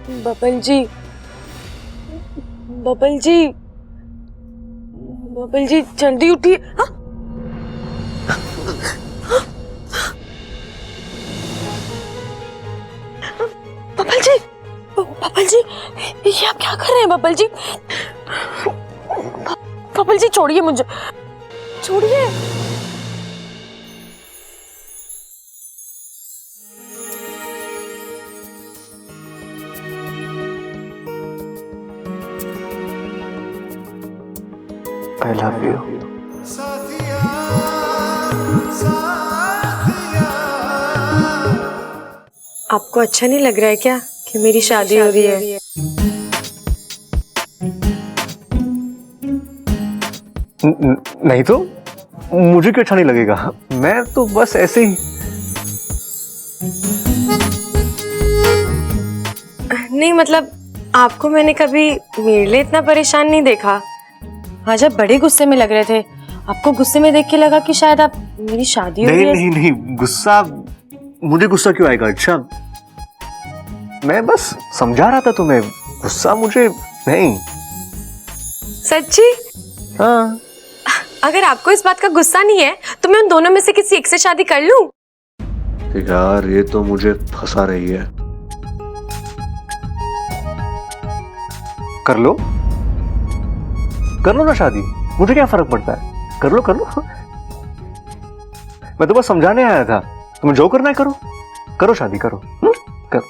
Bubble जी, bubble जी, bubble जी जल्दी उठिए। हाँ? बबल जी, बबल जी, ये आप क्या कर रहे हैं बबल जी? बबल जी छोड़िए मुझे, छोड़िए। I love you. आपको अच्छा नहीं लग रहा है क्या कि मेरी शादी हो रही है? नहीं तो मुझे क्यों अच्छा नहीं लगेगा? मैं तो बस ऐसे ही। नहीं मतलब आपको मैंने कभी मेरे लिए इतना परेशान नहीं देखा। आज आप बड़े गुस्से में लग रहे थे। आपको गुस्से में देख के लगा कि शायद आप मेरी शादी हो रही है। नहीं नहीं नहीं, गुस्सा मुझे गुस्सा क्यों आएगा? अच्छा मैं बस समझा रहा था तुम्हें, गुस्सा मुझे नहीं। सच्ची? हाँ। अगर आपको इस बात का गुस्सा नहीं है तो मैं उन दोनों में से किसी एक से शादी कर लूं? यार ये तो मुझे फंसा रही है। कर लो ना शादी, मुझे क्या फर्क पड़ता है? कर लो मैं तो बस समझाने आया था। तुम्हें जो करना है करो शादी करो। करो।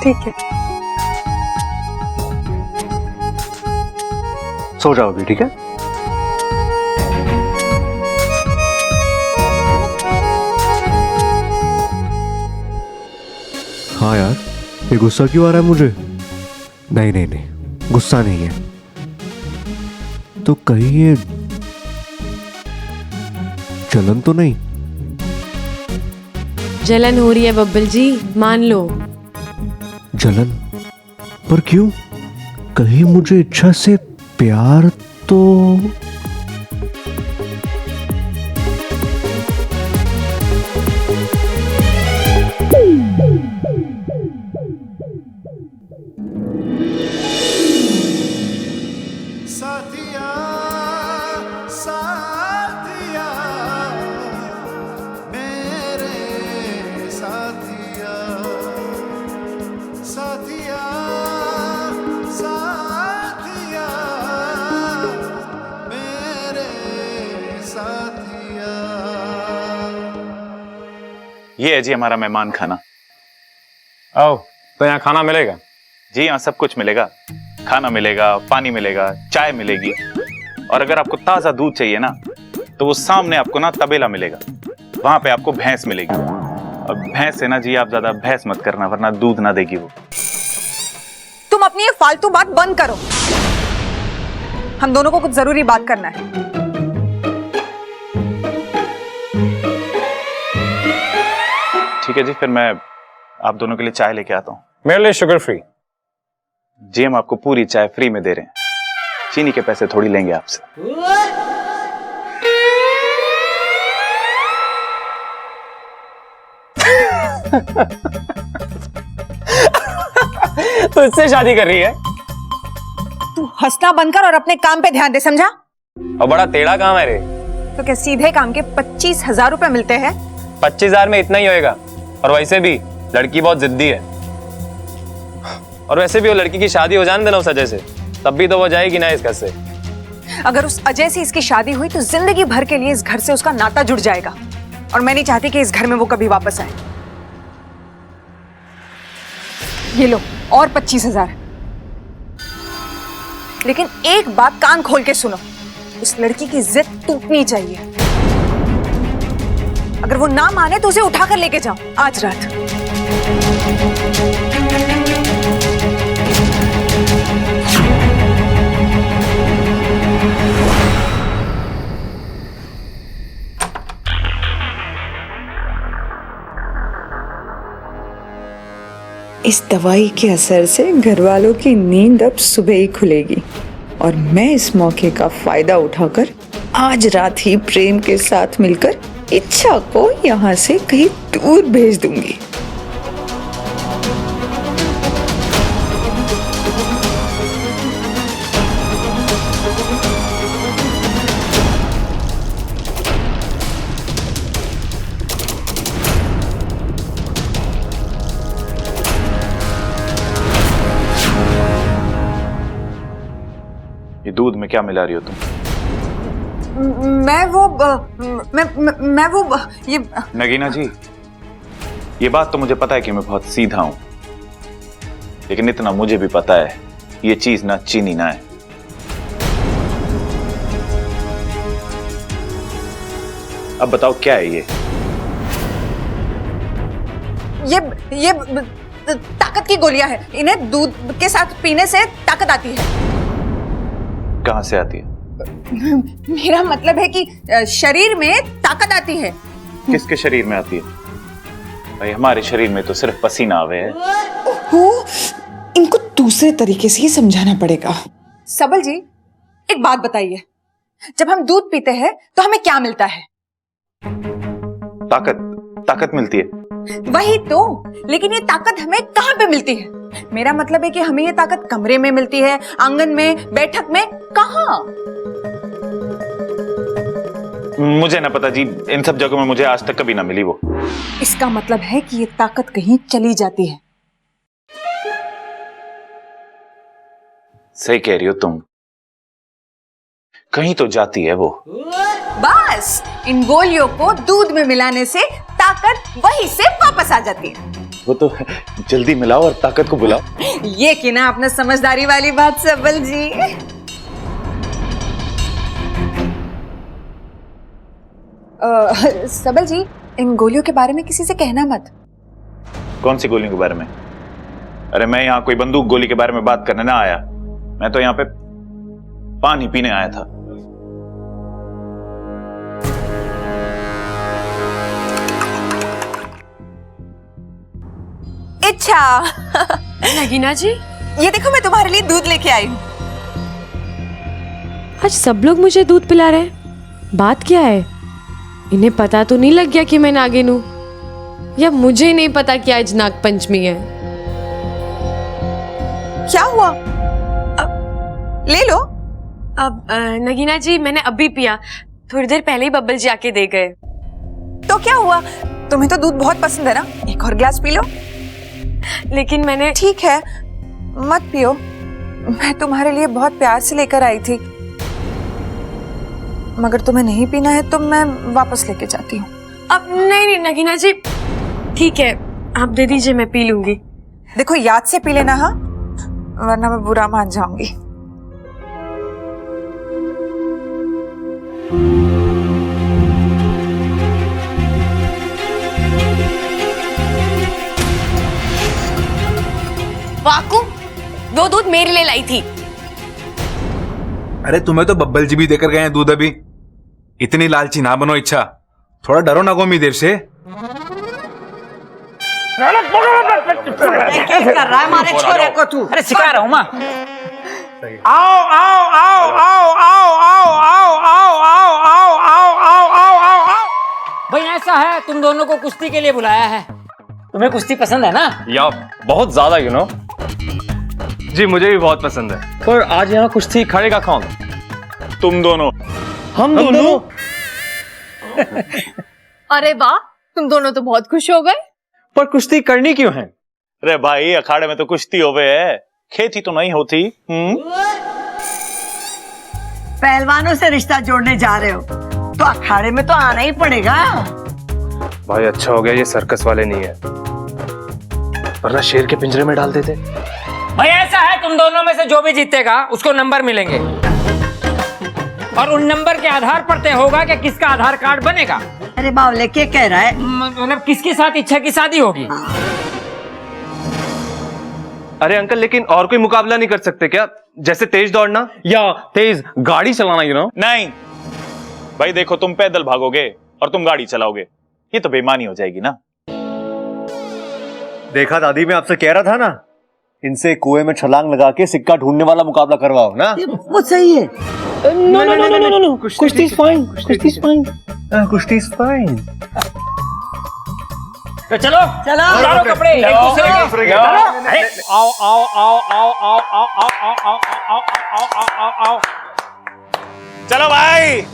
ठीक है। सो जाओ अभी, ठीक है? हाँ यार, ये गुस्सा क्यों आ रहा है मुझे? नहीं, गुस्सा नहीं है तो कहीं ये जलन तो नहीं? जलन हो रही है बब्बल जी, मान लो। जलन? पर क्यों? कहीं मुझे इच्छा से प्यार तो? साथिया मेरे साथिया मेरे साथिया। ये है जी हमारा मेहमान खाना। आओ, तो यहाँ खाना मिलेगा? जी यहाँ सब कुछ मिलेगा, खाना मिलेगा, पानी मिलेगा, चाय मिलेगी, और अगर आपको ताजा दूध चाहिए ना तो वो सामने आपको ना तबेला मिलेगा, वहां पे आपको भैंस मिलेगी। और भैंस है ना जी, आप ज्यादा भैंस मत करना वरना दूध ना देगी वो। तुम अपनी ये फालतू बात बंद करो, हम दोनों को कुछ जरूरी बात करना है। ठीक है जी, फिर मैं आप दोनों के लिए चाय लेके आता हूँ। मेरे लिए शुगर फ्री। जी हम आपको पूरी चाय फ्री में दे रहे हैं, चीनी के पैसे थोड़ी लेंगे आपसे। तो इससे शादी कर रही है? तू हंसना बंद कर और अपने काम पे ध्यान दे, समझा? और बड़ा टेढ़ा काम है रे। तो क्या सीधे काम के 25,000 रुपए मिलते हैं? 25,000 में इतना ही होएगा, और वैसे भी लड़की बहुत जिद्दी है। और वैसे भी वो लड़की की शादी हो जाने देना उस अजय से, तब भी तो वो जाएगी ना इस घर से। अगर उस अजय से इसकी शादी हुई तो जिंदगी भर के लिए इस घर से उसका नाता जुड़ जाएगा, और मैं नहीं चाहती कि इस घर में वो कभी वापस आए। ये लो और 25,000। लेकिन एक बात कान खोल के सुनो, उस लड़की की जिद टूटनी चाहिए। अगर वो ना माने तो उसे उठाकर लेके जाओ आज रात। इस दवाई के असर से घर वालों की नींद अब सुबह ही खुलेगी, और मैं इस मौके का फायदा उठाकर आज रात ही प्रेम के साथ मिलकर इच्छा को यहाँ से कहीं दूर भेज दूंगी। ये दूध में क्या मिला रही हो तुम? मैं वो ये नगीना जी, ये बात तो मुझे पता है कि मैं बहुत सीधा हूं, लेकिन इतना मुझे भी पता है ये चीज ना चीनी ना है। अब बताओ क्या है ये ताकत की गोलियां हैं। इन्हें दूध के साथ पीने से ताकत आती है। कहां से आती है? मेरा मतलब है कि शरीर में ताकत आती है। किसके शरीर में आती है? भाई हमारे शरीर में तो सिर्फ पसीना आवे है। इनको दूसरे तरीके से ही समझाना पड़ेगा। सबल जी, एक बात बताइए, जब हम दूध पीते हैं तो हमें क्या मिलता है? ताकत मिलती है। वही तो, लेकिन ये ताकत हमें कहाँ पे मिलती है? मेरा मतलब है कि हमें ये ताकत कमरे में मिलती है, आंगन में, बैठक में, कहाँ? मुझे ना पता जी, इन सब जगहों में मुझे आज तक कभी ना मिली वो। इसका मतलब है कि ये ताकत कहीं चली जाती है। सही कह रही हो तुम, कहीं तो जाती है वो। बस इन गोलियों को दूध में मिलाने से ताकत वहीं से वापस आ जाती है। वो तो जल्दी मिलाओ और ताकत को बुलाओ। ये कि ना आपने समझदारी वाली बात सबल जी। सबल जी, इन गोलियों के बारे में किसी से कहना मत। कौन सी गोलियों के बारे में? अरे मैं यहाँ कोई बंदूक गोली के बारे में बात करने ना आया, मैं तो यहाँ पे पानी पीने आया था। अच्छा नगीना जी, ये देखो, मैं तुम्हारे लिए दूध लेके आई हूँ। आज सब लोग मुझे दूध पिला रहे हैं। बात क्या है? इन्हें पता तो नहीं लग गया कि मैं नागिन हूं? या मुझे नहीं पता कि आज नागपंचमी है? क्या हुआ? ले लो। अब नगीना जी, मैंने अभी पिया, थोड़ी देर पहले ही बब्बल जी आके दे गए। तो क्या हुआ? तुम्हें तो दूध बहुत पसंद है ना, एक और गिलास पी लो। लेकिन मैंने ठीक है, मत पियो, मैं तुम्हारे लिए बहुत प्यार से लेकर आई थी। मगर तुम्हें नहीं पीना है तो मैं वापस लेके जाती हूँ। अब नहीं नगीना जी, ठीक है, आप दे दीजिए, मैं पी लूंगी। देखो, याद से पी लेना, हाँ, वरना मैं बुरा मान जाऊंगी। वाकू, वो दूध मेरे लिए लाई थी। अरे तुम्हें तो बब्बल जी भी देकर गए हैं दूध अभी। इतनी लालची ना बनो, इच्छा थोड़ा डरो ना गोमी देर से। क्या कर रहा है हमारे छोरे को तू? अरे सिखा रहा हूँ माँ। आओ आओ आओ आओ आओ आओ आओ आओ आओ आओ आओ आओ आओ आओ आओ। भाई ऐसा है, तुम दोनों को कुश्ती के लिए बुलाया है। तुम्हें कुश्ती पसंद है ना? या बहुत ज्यादा, यू नो। जी मुझे भी बहुत पसंद है, पर आज यहाँ कुश्ती खड़ेगा कौन? तुम दोनों। हम दोनों? अरे वाह, तुम दोनों तो बहुत खुश हो गए। पर कुश्ती करनी क्यों है? अरे भाई, अखाड़े में तो कुश्ती होवे है, खेती तो नहीं होती। पहलवानों से रिश्ता जोड़ने जा रहे हो तो अखाड़े में तो आना ही पड़ेगा। भाई अच्छा हो गया ये सर्कस वाले नहीं है, वरना शेर के पिंजरे में डाल देते। भाई ऐसा है, तुम दोनों में से जो भी जीतेगा उसको नंबर मिलेंगे, और उन नंबर के आधार पर तय होगा कि किसका आधार कार्ड बनेगा। अरे बावले क्या कह रहा है? मतलब किसके साथ इच्छा की शादी होगी। अरे अंकल, लेकिन और कोई मुकाबला नहीं कर सकते क्या? जैसे तेज दौड़ना या तेज गाड़ी चलाना, यू नो? नहीं भाई, देखो, तुम पैदल भागोगे और तुम गाड़ी चलाओगे, ये तो बेईमानी हो जाएगी ना। देखा दादी, मैं आपसे कह रहा था ना, इनसे कुएं में छलांग लगा के सिक्का ढूंढने वाला मुकाबला करवाओ ना। वो सही है। No no no no no no, kushti is fine, kushti is fine. Kushti is fine. तो चलो चलो, उतारो कपड़े, एक दूसरे के। अरे आओ आओ आओ आओ आओ आओ आओ आओ आओ आओ आओ आओ आओ। चलो भाई।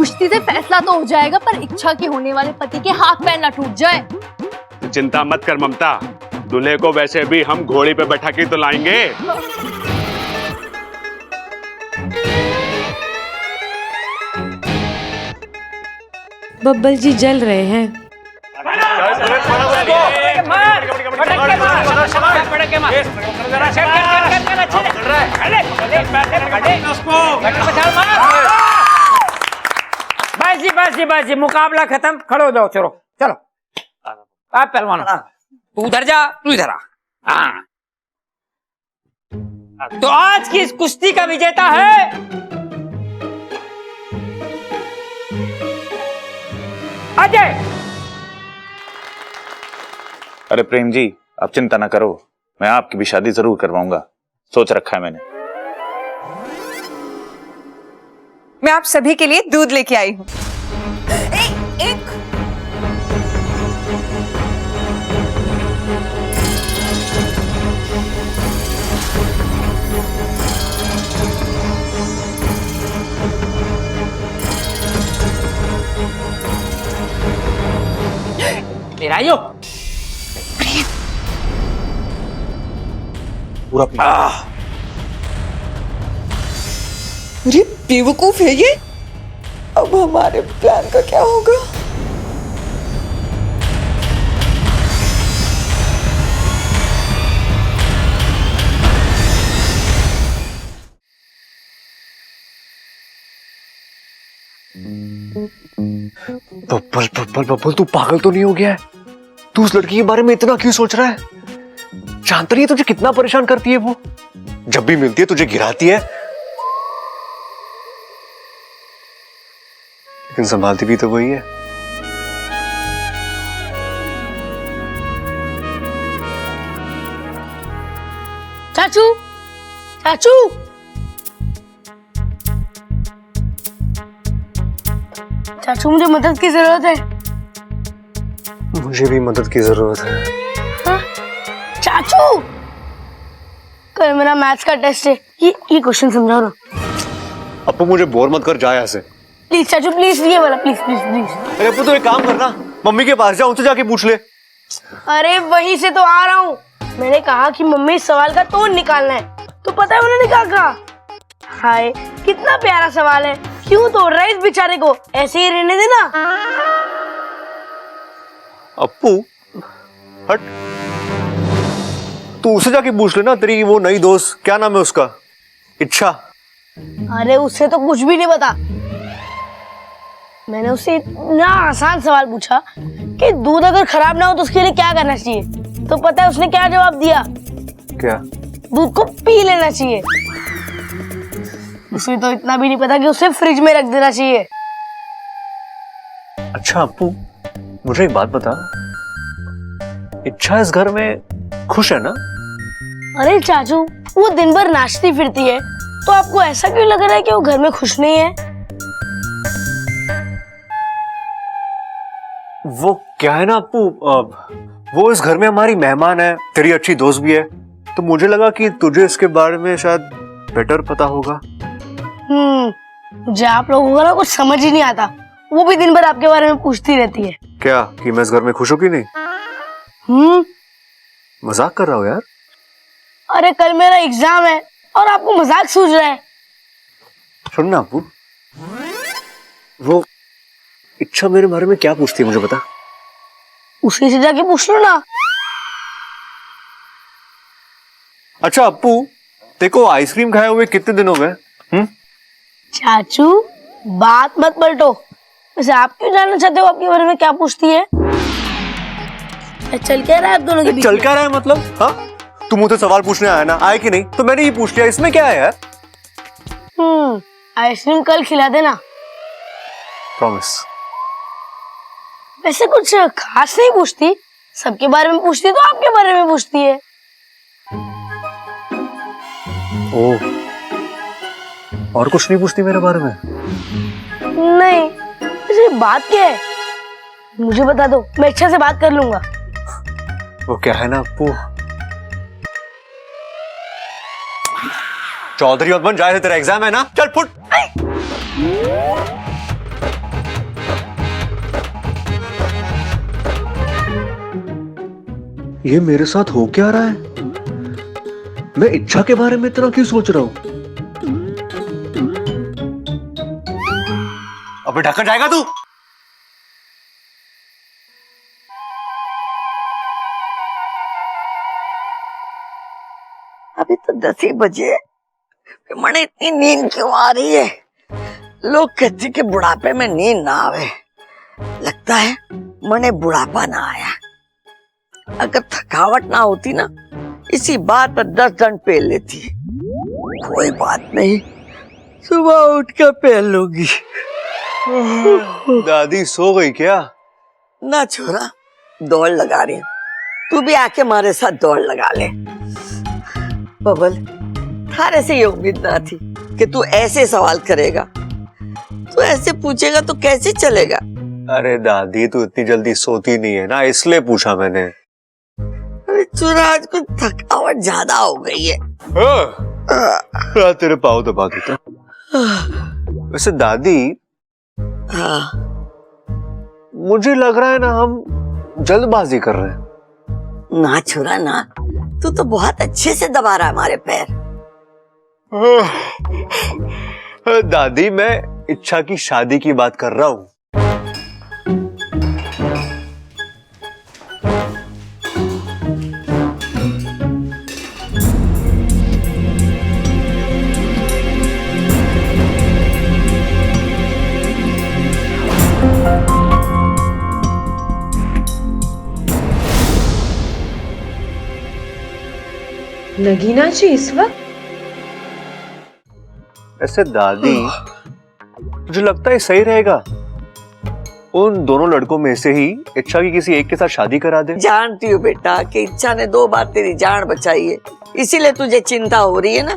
कुश्ती से फैसला तो हो जाएगा, पर इच्छा के होने वाले पति के हाथ पैर ना टूट जाए। तो चिंता मत कर ममता, दूल्हे को वैसे भी हम घोड़ी पे बैठा के तो लाएंगे। बब्बल जी जल रहे हैं। बस जी मुकाबला खत्म, खड़े हो जाओ। चलो चलो आप पहलवान, तू उधर जा, तू इधर आ। हाँ। तो आज की इस कुश्ती का विजेता है अजय। अरे प्रेम जी, आप चिंता ना करो, मैं आपकी भी शादी जरूर करवाऊंगा, सोच रखा है मैंने। मैं आप सभी के लिए दूध लेके आई हूँ। एक तेरा यो पूरा अरे बेवकूफ है ये। अब हमारे प्लान का क्या होगा? बब्बल बब्बल बब्बल, तू पागल तो नहीं हो गया है? तू उस लड़की के बारे में इतना क्यों सोच रहा है? जानता नहीं है तुझे कितना परेशान करती है वो? जब भी मिलती है तुझे गिराती है, लेकिन संभालती भी तो वही है। चाचू चाचू, चाचू मुझे मदद की जरूरत है। मुझे भी मदद की जरूरत है। हाँ? चाचू, कल मेरा मैथ्स का टेस्ट है, ये क्वेश्चन समझाओ ना। अपू मुझे बोर मत कर, जा यहाँ से प्लीज चाचू, प्लीज, ये वाला प्लीज प्लीज प्लीज। अरे अपू, तो एक काम करना, मम्मी के पास जा, उनसे जाके पूछ ले। अरे वहीं से तो आ रहा हूँ। मैंने कहा कि मम्मी इस सवाल का तोड़ निकालना है, तो पता है उन्होंने क्या कहा? हाय, कितना प्यारा सवाल है, क्यों तोड़ रहा है इस बेचारे को, ऐसे ही रहने देना। अपू हट, तू उसे जाके पूछ लेना, तेरी वो नई दोस्त, क्या नाम है उसका? इच्छा। अरे उससे तो कुछ भी नहीं पता। मैंने उससे इतना आसान सवाल पूछा कि दूध अगर खराब ना हो तो उसके लिए क्या करना चाहिए, तो पता है उसने क्या जवाब दिया? क्या? दूध को पी लेना चाहिए। उसे तो इतना भी नहीं पता कि उसे फ्रिज में रख देना चाहिए। अच्छा अपू, मुझे एक बात बता, इच्छा इस घर में खुश है ना? अरे चाचू, वो दिन भर नाचती फिरती है, तो आपको ऐसा क्यों लग रहा है कि वो घर में खुश नहीं है? वो क्या है ना अपू, वो इस घर में हमारी मेहमान है, तेरी अच्छी दोस्त भी है, तो मुझे लगा कि तुझे इसके बारे में शायद बेटर पता होगा। मुझे आप लोगों को ना कुछ समझ ही नहीं आता। वो भी दिन भर आपके बारे में पूछती रहती है। क्या कि मैं इस घर में खुश हूं कि नहीं? मजाक कर रहा हूँ यार। अरे कल मेरा एग्जाम है और आपको मजाक सूझ रहा है। सुन ना अपू, वो इच्छा मेरे बारे में क्या पूछती है मुझे बता। उसी से जाके पूछ लो ना। अच्छा अपू, देखो आइसक्रीम खाए हुए कितने दिन हो गए? चाचू, बात मत पलटो। वैसे आप क्यों जानना चाहते हो आपके बारे में क्या पूछती है? चल क्या रहा है आप दोनों के बीच? चल क्या रहा है मतलब? हाँ, तुम मुझसे सवाल पूछने आया ना, आए कि नहीं? तो मैंने ये पूछ लिया, इसमें क्या है यार? आइसक्रीम कल खिला देना। प्रॉमिस। वैसे कुछ खास नहीं पूछती, सबके बारे में पूछती तो आपके बारे में पूछती है। ओह, और कुछ नहीं पूछती मेरे बारे में? नहीं, वैसे बात क्या है मुझे बता दो, मैं इच्छा से बात कर लूंगा। वो क्या है ना अपू, चौधरी मत बन, जाए तेरा एग्जाम है ना, चल फुट। ये मेरे साथ हो क्या रहा है? मैं इच्छा के बारे में इतना क्यों सोच रहा हूं? अबे ढक्कन जाएगा तू? अभी तो 10 ही बजे, मने इतनी नींद क्यों आ रही है? लोग कहते कि बुढ़ापे में नींद ना आवे, लगता है मने बुढ़ापा ना आया। अगर थकावट ना होती ना, इसी बात पर 10 दंड पेल लेती। कोई बात नहीं, सुबह उठ कर पेल लूंगी। दादी सो गई क्या? ना छोरा, दौड़ लगा रही हूँ, तू भी आके हमारे साथ दौड़ लगा ले। बबल, थारे से ये उम्मीद ना थी कि तू ऐसे सवाल करेगा। तू ऐसे पूछेगा तो कैसे चलेगा? अरे दादी, तू इतनी जल्दी सोती नहीं है ना, इसलिए पूछा मैंने। अरे छोरा, आज कुछ थकावट ज्यादा हो गई है। तेरे पाँव दबा देता। वैसे दादी, हाँ, मुझे लग रहा है ना हम जल्दबाजी कर रहे हैं। ना छोरा ना, तू तो बहुत अच्छे से दबा रहा है हमारे पैर। दादी, मैं इच्छा की शादी की बात कर रहा हूँ। नगीना जी इस वक्त? ऐसे दादी, मुझे लगता है सही रहेगा उन दोनों लड़कों में से ही इच्छा की किसी एक के साथ शादी करा दे। जानती हूँ बेटा कि इच्छा ने 2 बार तेरी जान बचाई है, इसीलिए तुझे चिंता हो रही है ना।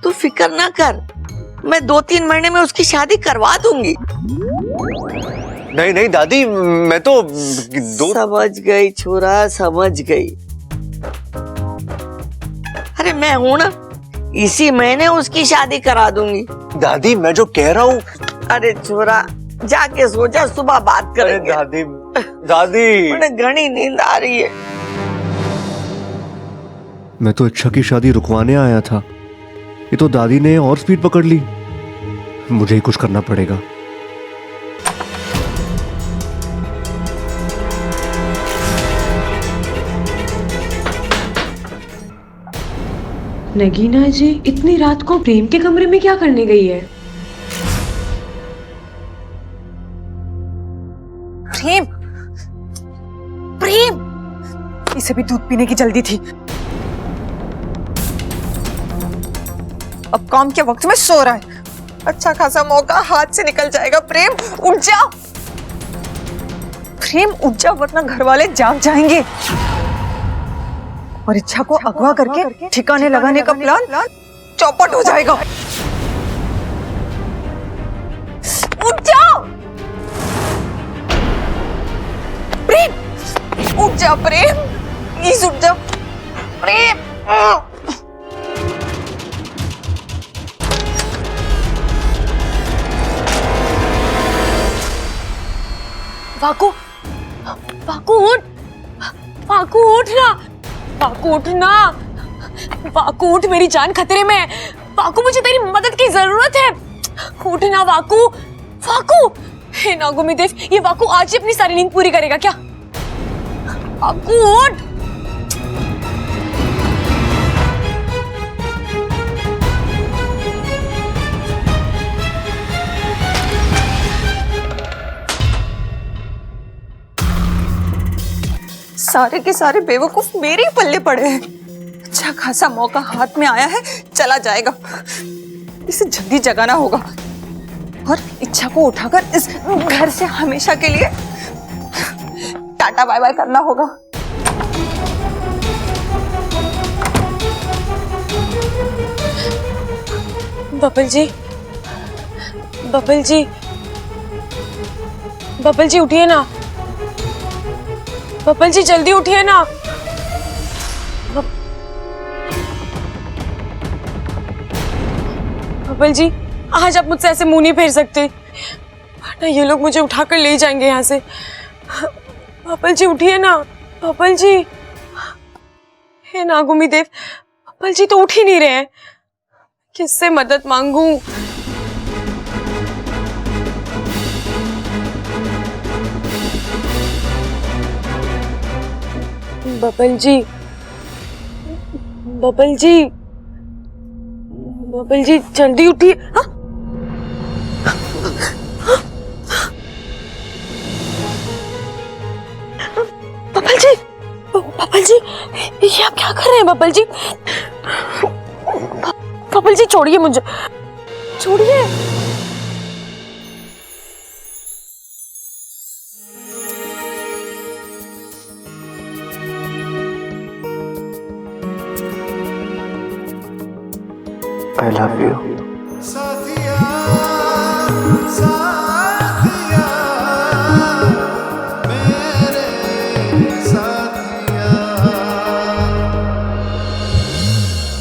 तू फिक्र ना कर, मैं 2-3 महीने में उसकी शादी करवा दूंगी। नहीं नहीं दादी, मैं तो समझ गई छोरा, समझ गई। अरे मैं हूं ना, इसी महीने उसकी शादी करा दूंगी। दादी, मैं जो कह रहा हूँ। अरे छोरा, जाके सो जा, सुबह बात करेंगे। दादी, दादी, मुझे घनी नींद आ रही है। मैं तो इच्छा की शादी रुकवाने आया था, ये तो दादी ने और स्पीड पकड़ ली। मुझे ही कुछ करना पड़ेगा। नगीना जी इतनी रात को प्रेम के कमरे में क्या करने गई है? प्रेम, प्रेम, इसे भी दूध पीने की जल्दी थी। अब काम के वक्त में सो रहा है, अच्छा खासा मौका हाथ से निकल जाएगा। प्रेम उठ जा, प्रेम उठ जा, वरना घर वाले जाग जाएंगे और इच्छा को अगवा करके ठिकाने लगाने का प्लान चौपट हो जाएगा। उठ जाओ प्रेम, उठ जा प्रेम, प्लीज उठ जा प्रेम। वाकू, वाकू उठ, वाकू उठ ना, वाकू उठ ना, वाकू उठ, मेरी जान खतरे में है। वाकू, मुझे तेरी मदद की जरूरत है, उठ ना वाकू। वाकू, हे नागुमी देव, ये वाकू आज ही अपनी सारी नींद पूरी करेगा क्या? वाकू उठ। सारे के सारे बेवकूफ मेरे ही पल्ले पड़े हैं। अच्छा खासा मौका हाथ में आया है, चला जाएगा। इसे जल्दी जगाना होगा और इच्छा को उठाकर इस घर से हमेशा के लिए टाटा बाय बाय करना होगा। बबल जी, बबल जी, बबल जी उठिए ना, बबल जी जल्दी उठिए ना। बबल जी, आज आप मुझसे ऐसे मुंह नहीं फेर सकते, वरना ये लोग मुझे उठाकर ले जाएंगे यहाँ से। बबल जी उठिए ना। बबल जी, हे नागुमी देव, बबल जी तो उठ ही नहीं रहे हैं। किससे मदद मांगू? बबल जी, बबल जी, बबल जी जल्दी उठिए। हाँ? बबल जी, बबल जी, ये आप क्या कर रहे हैं बबल जी? बबल जी छोड़िए मुझे, छोड़िए। I love you. साथिया साथिया मेरे साथिया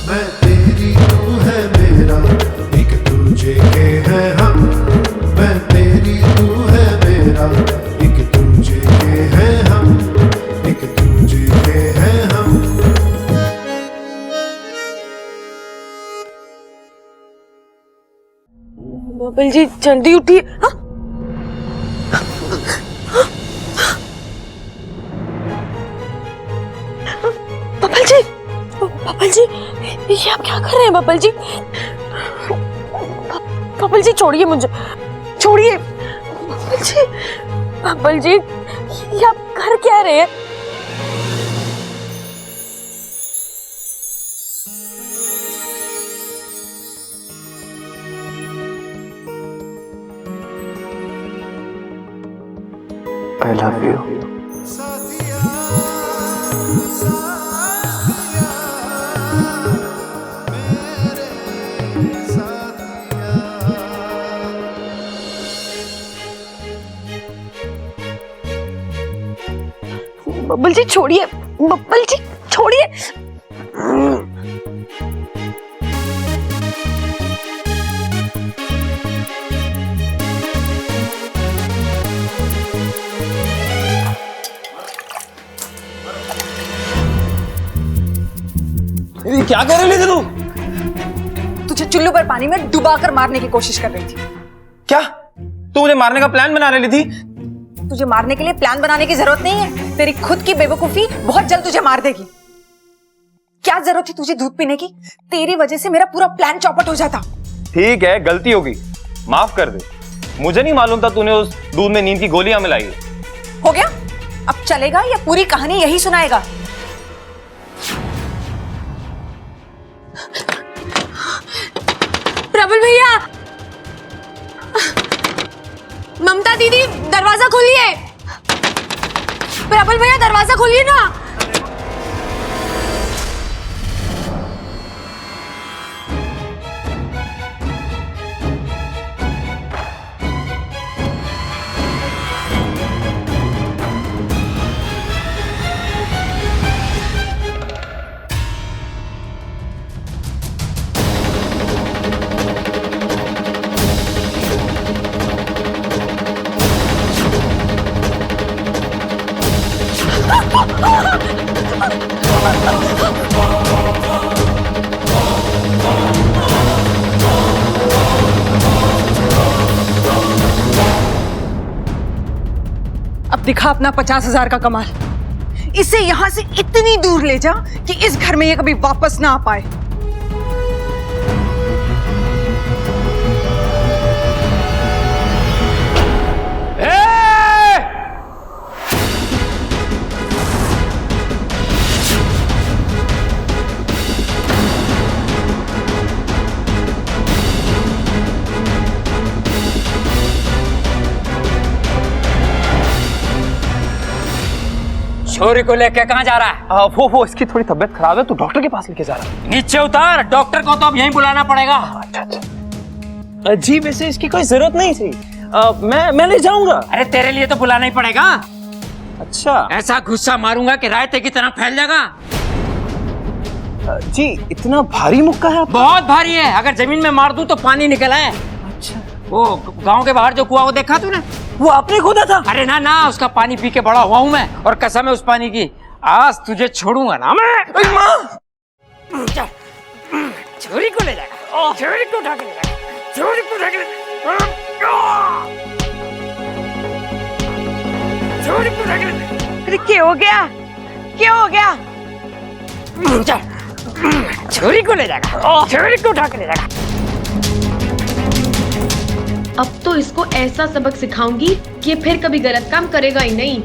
मैं तेरी तू है मेरा एक दूजे के हैं हम मैं तेरी तू है मेरा एक दूजे के हैं हम एक दूजे के हैं हम बबल जी जल्दी उठिए। हाँ? बबल जी, बबल जी, ये आप क्या कर रहे हैं बबल जी? बबल जी छोड़िए मुझे, छोड़िए। बबल जी, बबल जी, ये आप कर क्या रहे हैं? I love you. साथिया साथिया मेरे साथिया बबल जी छोड़िए, बबल जी छोड़िए। ये क्या कर रही थी तू? तुझे चुल्लू पर पानी में डुबाकर मारने की कोशिश कर रही थी। क्या तू मुझे मारने का प्लान बना रही थी? तुझे मारने के लिए प्लान बनाने की जरूरत नहीं है। तेरी खुद की बेवकूफी बहुत जल्द तुझे मार देगी। क्या जरूरत थी तुझे दूध पीने की? तेरी वजह से मेरा पूरा प्लान चौपट हो जाता। ठीक है, गलती होगी, माफ कर दे। मुझे नहीं मालूम था तूने उस दूध में नींद की गोलियां मिलाई है। हो गया? अब चलेगा या पूरी कहानी यही सुनाएगा? प्रबल भैया, ममता दीदी दरवाजा खोलिए। प्रबल भैया दरवाजा खोलिए ना। अब दिखा अपना 50,000 का कमाल। इसे यहां से इतनी दूर ले जा कि इस घर में ये कभी वापस ना आ पाए। छोरी को लेके कहाँ जा रहा है? वो इसकी थोड़ी तबीयत खराब है, तू डॉक्टर के पास लेके जा रहा है। नीचे उतार, डॉक्टर को तो अब यहीं बुलाना पड़ेगा। अच्छा। जी वैसे इसकी कोई जरूरत नहीं थी। मैं ले जाऊंगा। अरे तेरे लिए तो बुलाना ही पड़ेगा। अच्छा। ऐसा गुस्सा मारूंगा कि रायते की तरह फैल जाएगा। जी इतना भारी मुक्का है? बहुत भारी है, अगर जमीन में मार दूं तो पानी निकल आए। अच्छा। वो गांव के बाहर जो कुआं वो देखा तूने? वो आपने खोदा था? अरे ना ना, उसका पानी पी के बड़ा हुआ हूं मैं, और कसम है उस पानी की। आज तुझे छोड़ूंगा ना मैं। चल, छोरी को ले जाएगा, छोरी को उठा के ले जाएगा, छोरी को उठा के ले जाएगा, छोरी को उठा के ले जाएगा। अरे क्या हो गया, क्या हो गया? चल, छोरी को ले जाएगा, छोरी को उठा के ले जाएगा। अब तो इसको ऐसा सबक सिखाऊंगी कि ये फिर कभी गलत काम करेगा ही नहीं।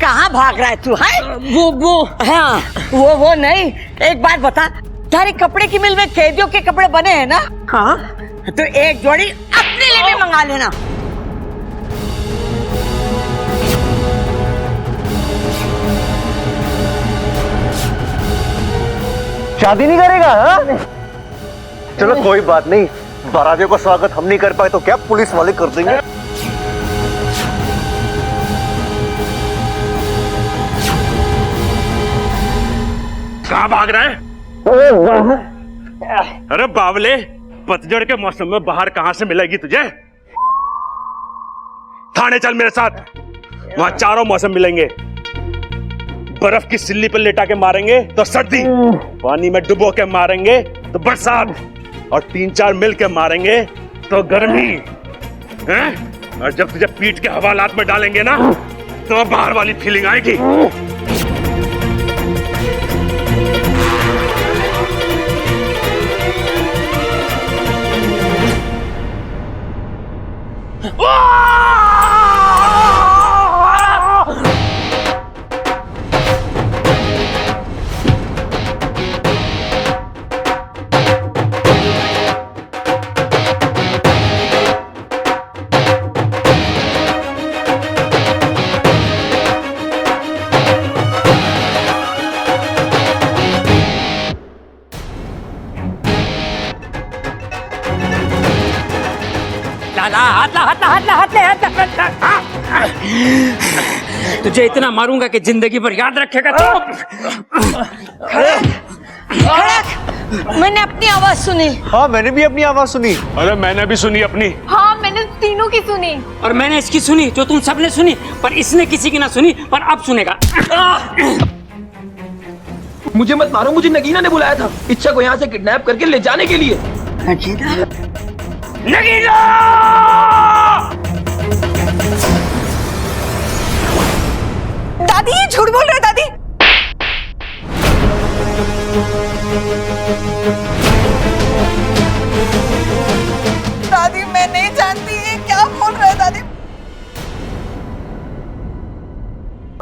कहाँ भाग रहा है तू? है वो हाँ, वो नहीं, एक बात बता, तुम्हारे कपड़े की मिल में कैदियों के कपड़े बने हैं ना? हाँ, तो एक जोड़ी अपने लिए भी मंगा लेना। शादी नहीं करेगा? हाँ? चलो कोई बात नहीं, बारातियों का स्वागत हम नहीं कर पाए तो क्या पुलिस वाले कर देंगे। कहाँ भाग रहा है? अरे बावले, पतझड़ के मौसम में बाहर कहां से मिलेगी तुझे? थाने चल मेरे साथ, वहां चारों मौसम मिलेंगे। बर्फ की सिल्ली पर लेटा के मारेंगे तो सर्दी, पानी में डुबो के मारेंगे तो बरसात, और 3-4 मिल के मारेंगे तो गर्मी हैं? और जब तुझे पीठ के हवालात में डालेंगे ना तो बाहर वाली फीलिंग आएगी। तुझे इतना मारूंगा कि जिंदगी भर याद रखेगा तो। मैंने अपनी आवाज सुनी। हाँ मैंने भी अपनी आवाज सुनी। अरे मैंने भी सुनी अपनी। हाँ मैंने तीनों की सुनी। और मैंने इसकी सुनी जो तुम सबने सुनी, पर इसने किसी की ना सुनी, पर अब सुनेगा। मुझे मत मारो, मुझे नगीना ने बुलाया था इच्छा को यहाँ से किडनैप करके ले जाने के लिए। नगीना! दादी ये झूठ बोल रहे हैं। दादी दादी मैं नहीं जानती ये क्या बोल रहे हैं। दादी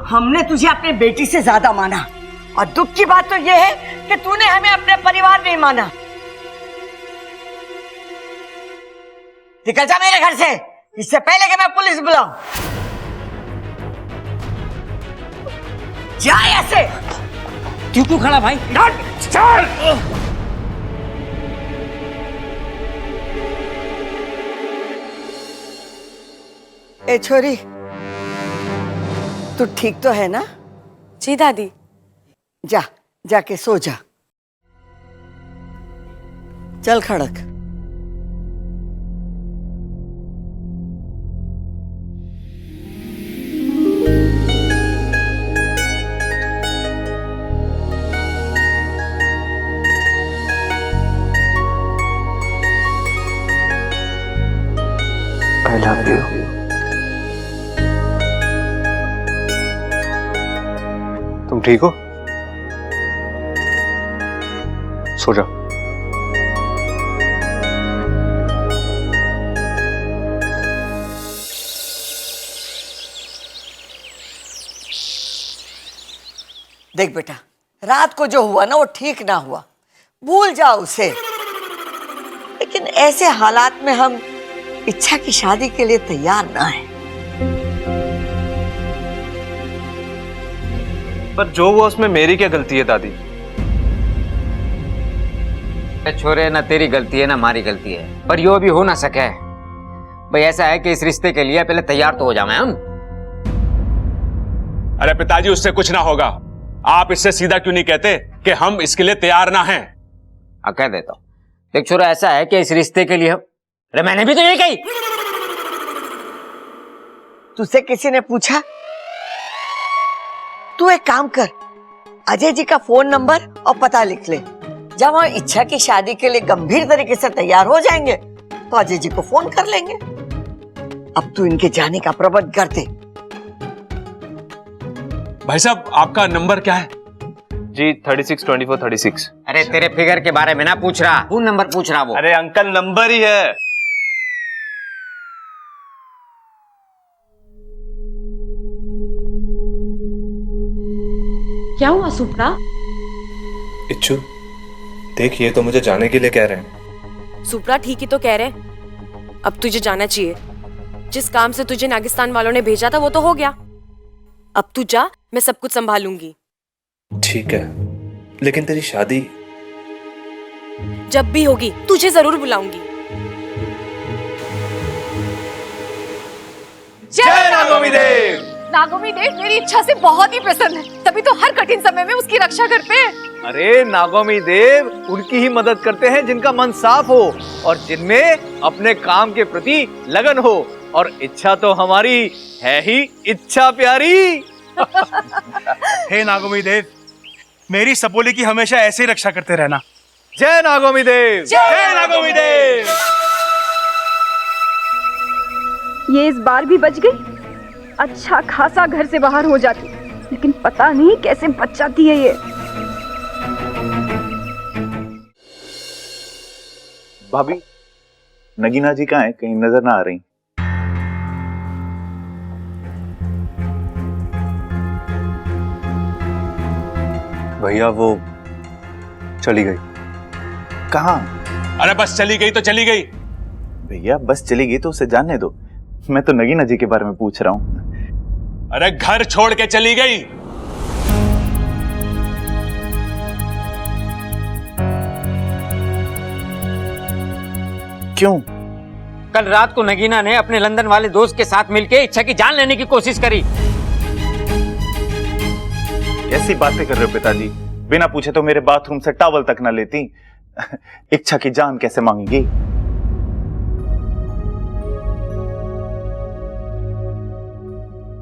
हमने तुझे अपनी बेटी से ज्यादा माना, और दुख की बात तो यह है कि तूने हमें अपने परिवार नहीं माना। निकल जा मेरे घर से, इससे पहले कि मैं पुलिस बुलाऊं। जा ऐसे। क्यों खड़ा भाई? चल! ए छोरी, तू ठीक तो है ना? जी दादी। जा, जाके सो जा। चल खड़क। I love you. तुम ठीक हो? सो जाओ। देख बेटा, रात को जो हुआ ना वो ठीक ना हुआ, भूल जाओ उसे। लेकिन ऐसे हालात में हम इच्छा की शादी के लिए तैयार ना है। पर जो हुआ उसमें मेरी क्या गलती है दादी? छोरे, ना तेरी गलती है ना हमारी गलती है, पर यो भी हो ना सके। भाई ऐसा है कि इस रिश्ते के लिए पहले तैयार तो हो जाए हम। अरे पिताजी, उससे कुछ ना होगा। आप इससे सीधा क्यों नहीं कहते कि हम इसके लिए तैयार ना हैं? कह देता हूँ। देख छोरा, ऐसा है कि इस रिश्ते के लिए हम, अरे मैंने भी तो यही कही। तुझसे किसी ने पूछा? तू एक काम कर, अजय जी का फोन नंबर और पता लिख ले। जब हम इच्छा की शादी के लिए गंभीर तरीके से तैयार हो जाएंगे तो अजय जी को फोन कर लेंगे। अब तू इनके जाने का प्रबंध कर दे। भाई साहब, आपका नंबर क्या है? जी 362436। अरे तेरे फिगर के बारे में ना पूछ रहा, फोन नंबर पूछ रहा वो। अरे अंकल, नंबर ही है। क्या हुआ सुपड़ा? इच्छु, देख ये तो मुझे जाने के लिए कह रहे हैं। सुपड़ा ठीक ही तो कह रहे। अब तुझे जाना चाहिए। जिस काम से तुझे नागिस्तान वालों ने भेजा था वो तो हो गया। अब तू जा, मैं सब कुछ संभालूंगी। ठीक है, लेकिन तेरी शादी जब भी होगी तुझे जरूर बुलाऊंगी। जय नागोमी देव। नागोमी देव मेरी इच्छा से बहुत ही प्रसन्न है, तभी तो हर कठिन समय में उसकी रक्षा करते हैं। अरे नागोमी देव उनकी ही मदद करते हैं जिनका मन साफ हो और जिनमें अपने काम के प्रति लगन हो, और इच्छा तो हमारी है ही इच्छा प्यारी। हे नागोमी देव, मेरी सपोली की हमेशा ऐसे ही रक्षा करते रहना। जय नागोमी देव। जय नागोमी देव। ये इस बार भी बच गई। अच्छा खासा घर से बाहर हो जाती, लेकिन पता नहीं कैसे बच जाती है ये। भाभी, नगीना जी कहाँ है? कहीं नजर ना आ रही। भैया वो चली गई। कहाँ? अरे बस चली गई तो चली गई। भैया बस चली गई तो उसे जाने दो, मैं तो नगीना जी के बारे में पूछ रहा हूँ। अरे घर छोड़ के चली गई। क्यों? कल रात को नगीना ने अपने लंदन वाले दोस्त के साथ मिलकर इच्छा की जान लेने की कोशिश करी। कैसी बातें कर रहे हो पिताजी? बिना पूछे तो मेरे बाथरूम से टॉवल तक ना लेती। इच्छा की जान कैसे मांगेगी?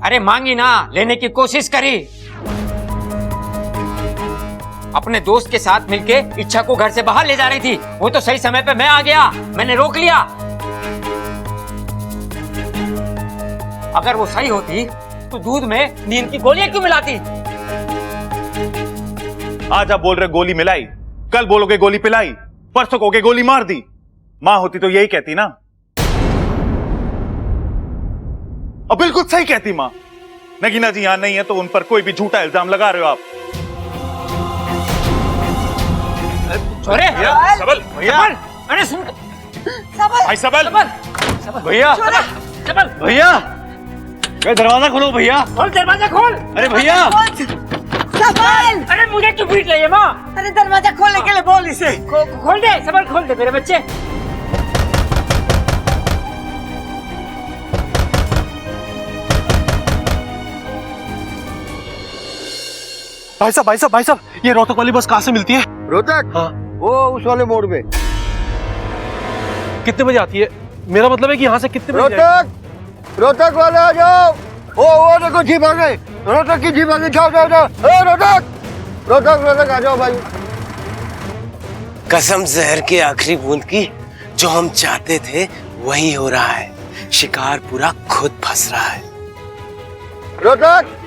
अरे मांगी ना, लेने की कोशिश करी। अपने दोस्त के साथ मिलके इच्छा को घर से बाहर ले जा रही थी। वो तो सही समय पे मैं आ गया, मैंने रोक लिया। अगर वो सही होती तो दूध में नींद की गोलियां क्यों मिलाती? आज आप बोल रहे गोली मिलाई, कल बोलोगे गोली पिलाई, परसों कहोगे गोली मार दी। मां होती तो यही कहती ना। अब बिल्कुल सही कहती मां। नगीना जी यहां नहीं है तो उन पर कोई भी झूठा इल्जाम लगा रहे हो आप। छोरे सबल भैया, अरे सुन भाई सबल भैया भैया दरवाजा खोलो भैया। खोल दरवाजा खोल। अरे भैया सबल, अरे मुझे क्यों पीट रही है माँ? अरे दरवाजा खोलने के लिए बोल इसे। खोल दे सबल, खोल दे मेरे बच्चे। भाई साहब, ये रोहतक वाली बस कहाँ से मिलती है? रोहतक? हाँ, वो उस वाले मोड़ पे। कितने बजे आती है? मेरा मतलब है कि यहाँ से कितने बजे रोहतक वाले आ जाओ। वो देखो जीप आ गई, रोहतक की जीप आ गई। जाओ जाओ जाओ। रोहतक आ जाओ भाई। कसम जहर के आखिरी बूंद की, जो हम चाहते थे वही हो रहा है। शिकार पूरा खुद फंस रहा है। रोहतक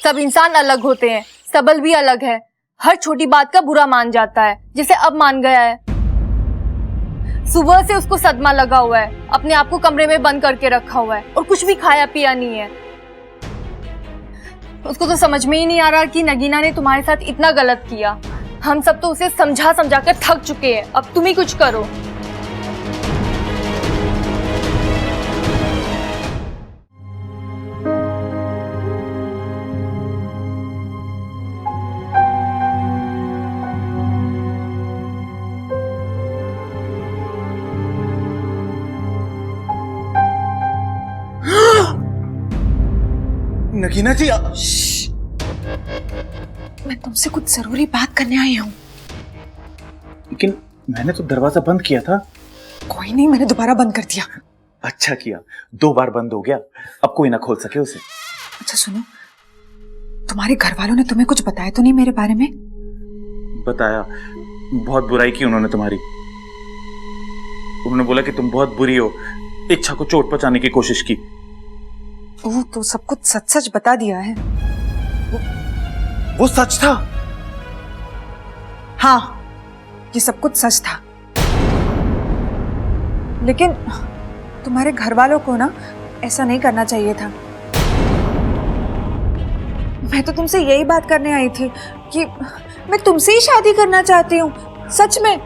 सब इंसान अलग होते हैं, सबल भी अलग है। हर छोटी बात का बुरा मान जाता है, जिसे अब मान गया है। सुबह से उसको सदमा लगा हुआ है, अपने आप को कमरे में बंद करके रखा हुआ है और कुछ भी खाया पिया नहीं है। उसको तो समझ में ही नहीं आ रहा कि नगीना ने तुम्हारे साथ इतना गलत किया। हम सब तो उसे समझा समझा कर थक चुके हैं, अब तुम ही कुछ करो। नगीना जी मैं तुमसे कुछ जरूरी बात करने आई हूँ। लेकिन मैंने तो दरवाजा बंद किया था। कोई नहीं, मैंने दोबारा बंद कर दिया। अच्छा किया, 2 बार बंद हो गया, अब कोई ना खोल सके उसे। अच्छा सुनो, तुम्हारे घर वालों ने तुम्हें कुछ बताया तो नहीं मेरे बारे में? बताया, बहुत बुराई की उन्होंने तुम्हारी। उन्होंने बोला कि तुम बहुत बुरी हो, इच्छा को चोट पहुंचाने की कोशिश की। वो तो सब कुछ सच सच बता दिया है। वो सच था? हाँ, ये सब कुछ सच था। लेकिन तुम्हारे घर वालों को ना ऐसा नहीं करना चाहिए था। मैं तो तुमसे यही बात करने आई थी कि मैं तुमसे ही शादी करना चाहती हूँ, सच में।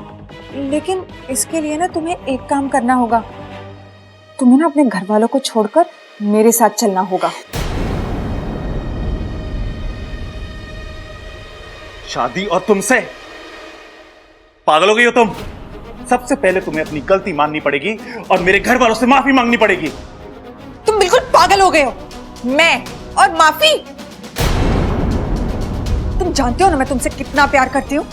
लेकिन इसके लिए ना तुम्हें एक काम करना होगा। तुम्हें ना अपने घर वालों को छोड़कर मेरे साथ चलना होगा। शादी और तुमसे? पागल हो गई हो तुम? सबसे पहले तुम्हें अपनी गलती माननी पड़ेगी और मेरे घर वालों से माफी मांगनी पड़ेगी। तुम बिल्कुल पागल हो गए हो। मैं और माफी? तुम जानते हो ना मैं तुमसे कितना प्यार करती हूँ,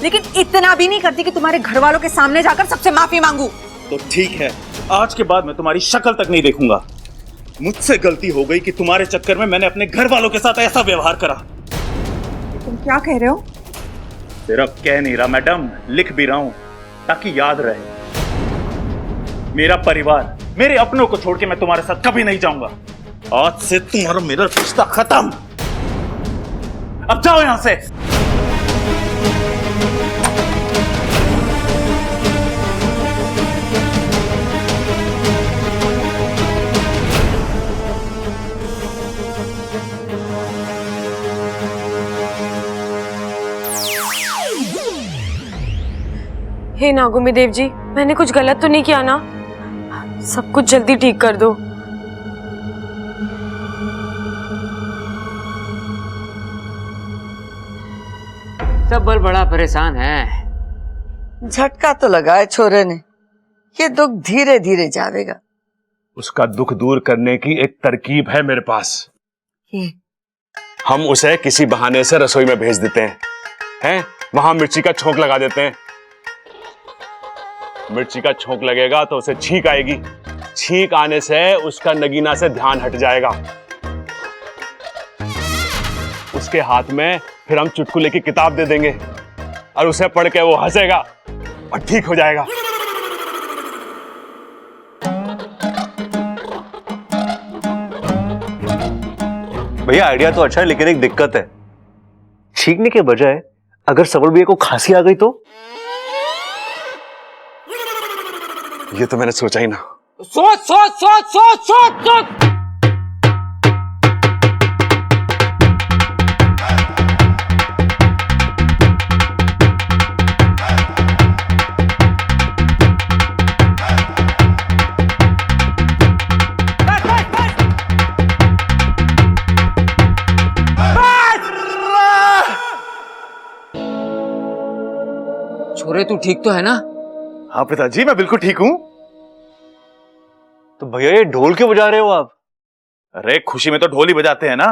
लेकिन इतना भी नहीं करती कि तुम्हारे घर वालों के सामने जाकर सबसे माफी मांगू। तो ठीक है, आज के बाद मैं तुम्हारी शक्ल तक नहीं देखूंगा। मुझसे गलती हो गई कि तुम्हारे चक्कर में मैंने अपने घर वालों के साथ ऐसा व्यवहार करा। तुम क्या कह रहे हो? सिर्फ कह नहीं रहा मैडम, लिख भी रहा हूं ताकि याद रहे। मेरा परिवार, मेरे अपनों को छोड़ के मैं तुम्हारे साथ कभी नहीं जाऊंगा। आज से तुम्हारा मेरा रिश्ता खत्म। अब जाओ यहां से। हे नागुमी देव जी, मैंने कुछ गलत तो नहीं किया ना? सब कुछ जल्दी ठीक कर दो। सब बल बड़ा परेशान है। झटका तो लगा है छोरे ने, ये दुख धीरे धीरे जाएगा। उसका दुख दूर करने की एक तरकीब है मेरे पास। हम उसे किसी बहाने से रसोई में भेज देते हैं, वहां मिर्ची का छोंक लगा देते हैं। मिर्ची का छोंक लगेगा तो उसे छींक आएगी। छींक आने से उसका नगीना से ध्यान हट जाएगा। उसके हाथ में फिर हम चुटकुले की किताब दे देंगे और उसे पढ़ के वो हंसेगा और ठीक हो जाएगा। भैया आइडिया तो अच्छा है, लेकिन एक दिक्कत है। छींकने के बजाय अगर सबल भैया को खांसी आ गई तो? ये तो मैंने सोचा ही ना। सोच सोच सोच सोच सोच सोच। छोरे तू ठीक तो है ना? हाँ पिताजी, मैं बिल्कुल ठीक हूं। तो भैया ये ढोल क्यों बजा रहे हो आप? अरे खुशी में तो ढोल ही बजाते हैं ना।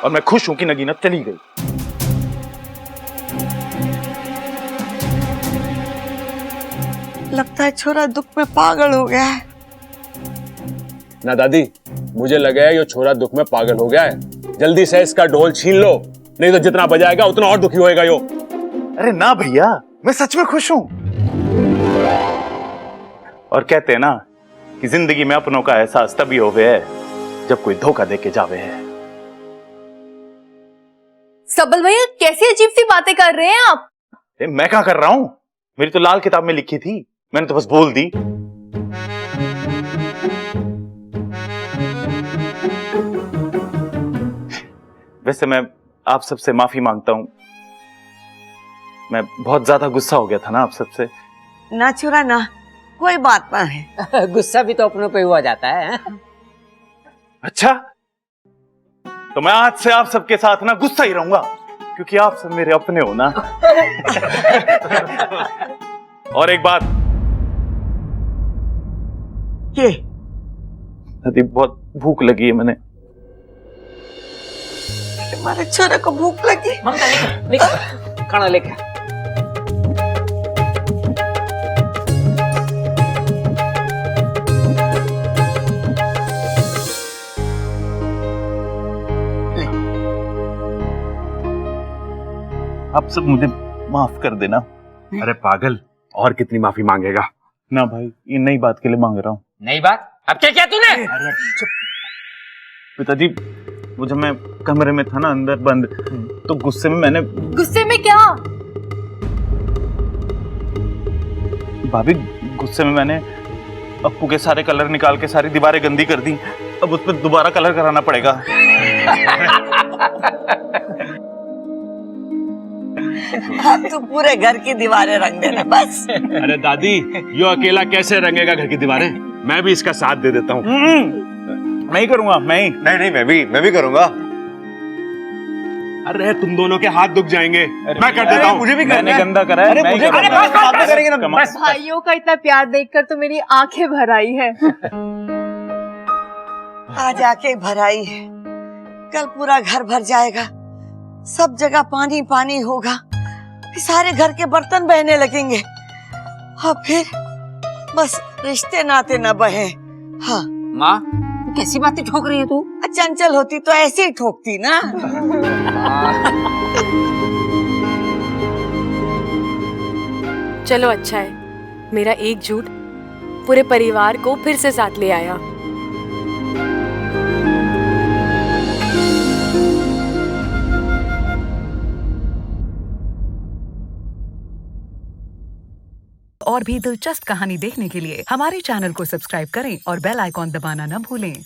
और मैं खुश हूं कि नगीना चली गई। लगता है छोरा दुख में पागल हो गया है। ना दादी, मुझे लगा है ये छोरा दुख में पागल हो गया है। जल्दी से इसका ढोल छीन लो, नहीं तो जितना बजाएगा उतना और दुखी होएगा यो। अरे ना भैया, मैं सच में खुश हूं। और कहते हैं ना कि जिंदगी में अपनों का एहसास तभी होवे है जब कोई धोखा दे के जावे है। सबल भैया कैसी अजीब सी बातें कर रहे हैं आप? मैं क्या कर रहा हूं? मेरी तो लाल किताब में लिखी थी, मैंने तो बस बोल दी। वैसे मैं आप सबसे माफी मांगता हूं। मैं बहुत ज्यादा गुस्सा हो गया था ना आप सबसे। ना छोरा ना, कोई बात ना है। गुस्सा भी तो अपनों पे हुआ जाता है। अच्छा, तो मैं आज से आप सबके साथ ना गुस्सा ही रहूंगा, क्योंकि आप सब मेरे अपने हो ना। और एक बात, ये बहुत भूख लगी है मैंने। तुम्हारे छोरे को भूख लगी? ममता लेकर खाना लेकर। आप सब मुझे माफ कर देना। अरे पागल, और कितनी माफी मांगेगा? ना भाई, ये नई बात के लिए मांग रहा हूँ। नई बात? अब क्या किया तूने? पिताजी, वो जब मैं कमरे में था ना अंदर बंद, तो गुस्से में मैंने। गुस्से में क्या? भाभी, गुस्से में मैंने अप्पू के सारे कलर निकाल के सारी दीवारें गंदी कर दी। अब उस पर दोबारा कलर कराना पड़ेगा। अब तू पूरे घर की दीवारें रंग देना बस। अरे दादी, यो अकेला कैसे रंगेगा घर की दीवारें? मैं भी इसका साथ दे देता हूँ। मैं ही करूंगा, मैं ही। नहीं, मैं भी करूंगा। अरे तुम दोनों के हाथ दुख जाएंगे, मैं कर देता हूँ। मुझे भी मैंने गंदा करा है। अरे मुझे करेंगे ना। भाइयों का इतना प्यार देखकर तो मेरी आंखें भर आई है। आज आके भर आई है, कल पूरा घर भर जाएगा, सब जगह पानी पानी होगा, सारे घर के बर्तन बहने लगेंगे, और फिर बस रिश्ते नाते न बहे। हाँ माँ, कैसी बातें ठोक रही है तू? चंचल होती तो ऐसे ही ठोकती ना। चलो अच्छा है, मेरा एक झूठ पूरे परिवार को फिर से साथ ले आया। और भी दिलचस्प कहानी देखने के लिए हमारे चैनल को सब्सक्राइब करें और बेल आइकॉन दबाना न भूलें।